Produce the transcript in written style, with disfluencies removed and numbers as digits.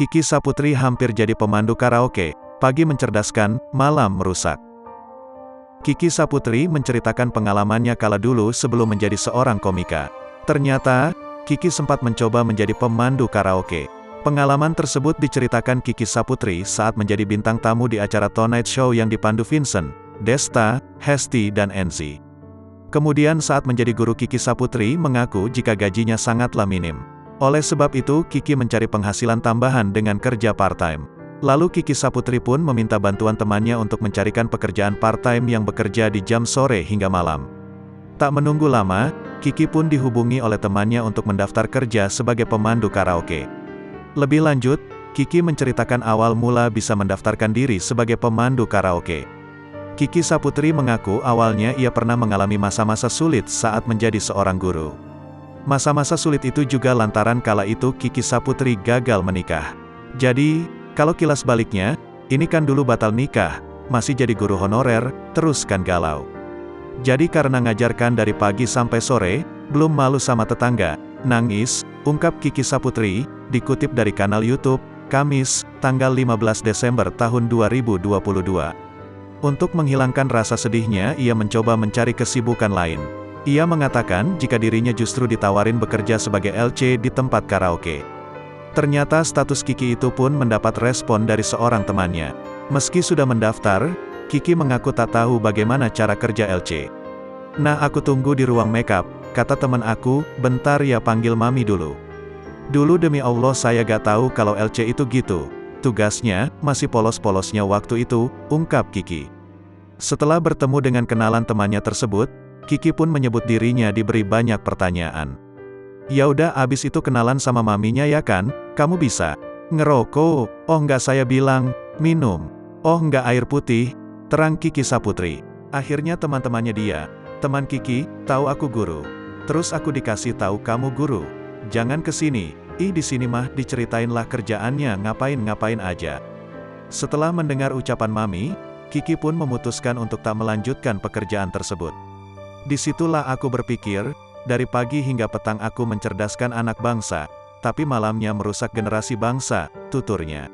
Kiki Saputri hampir jadi pemandu karaoke, pagi mencerdaskan, malam merusak. Kiki Saputri menceritakan pengalamannya kala dulu sebelum menjadi seorang komika. Ternyata, Kiki sempat mencoba menjadi pemandu karaoke. Pengalaman tersebut diceritakan Kiki Saputri saat menjadi bintang tamu di acara Tonight Show yang dipandu Vincent, Desta, Hesti dan Enzi. Kemudian saat menjadi guru, Kiki Saputri mengaku jika gajinya sangatlah minim. Oleh sebab itu, Kiki mencari penghasilan tambahan dengan kerja part-time. Lalu Kiki Saputri pun meminta bantuan temannya untuk mencarikan pekerjaan part-time yang bekerja di jam sore hingga malam. Tak menunggu lama, Kiki pun dihubungi oleh temannya untuk mendaftar kerja sebagai pemandu karaoke. Lebih lanjut, Kiki menceritakan awal mula bisa mendaftarkan diri sebagai pemandu karaoke. Kiki Saputri mengaku awalnya ia pernah mengalami masa-masa sulit saat menjadi seorang guru. Masa-masa sulit itu juga lantaran kala itu Kiki Saputri gagal menikah. Jadi, kalau kilas baliknya, ini kan dulu batal nikah, masih jadi guru honorer, terus kan galau. Jadi karena ngajarkan dari pagi sampai sore, belum malu sama tetangga, nangis, ungkap Kiki Saputri, dikutip dari kanal YouTube, Kamis, tanggal 15 Desember tahun 2022. Untuk menghilangkan rasa sedihnya, ia mencoba mencari kesibukan lain. Ia mengatakan jika dirinya justru ditawarin bekerja sebagai LC di tempat karaoke. Ternyata status Kiki itu pun mendapat respon dari seorang temannya. Meski sudah mendaftar, Kiki mengaku tak tahu bagaimana cara kerja LC. "Nah, aku tunggu di ruang makeup," kata teman aku, "bentar ya, panggil mami dulu. Dulu demi Allah saya gak tahu kalau LC itu gitu. Tugasnya, masih polos-polosnya waktu itu," ungkap Kiki. Setelah bertemu dengan kenalan temannya tersebut, Kiki pun menyebut dirinya diberi banyak pertanyaan. "Ya udah, abis itu kenalan sama maminya ya kan, kamu bisa ngerokok?" "Oh enggak," saya bilang, "minum." "Oh enggak, air putih," terang Kiki Saputri. Akhirnya teman-temannya dia, "Teman Kiki, tahu aku guru. Terus aku dikasih tahu kamu guru. Jangan kesini." "Ih, di sini mah diceritainlah kerjaannya ngapain-ngapain aja." Setelah mendengar ucapan mami, Kiki pun memutuskan untuk tak melanjutkan pekerjaan tersebut. "Disitulah aku berpikir, dari pagi hingga petang aku mencerdaskan anak bangsa, tapi malamnya merusak generasi bangsa," tuturnya.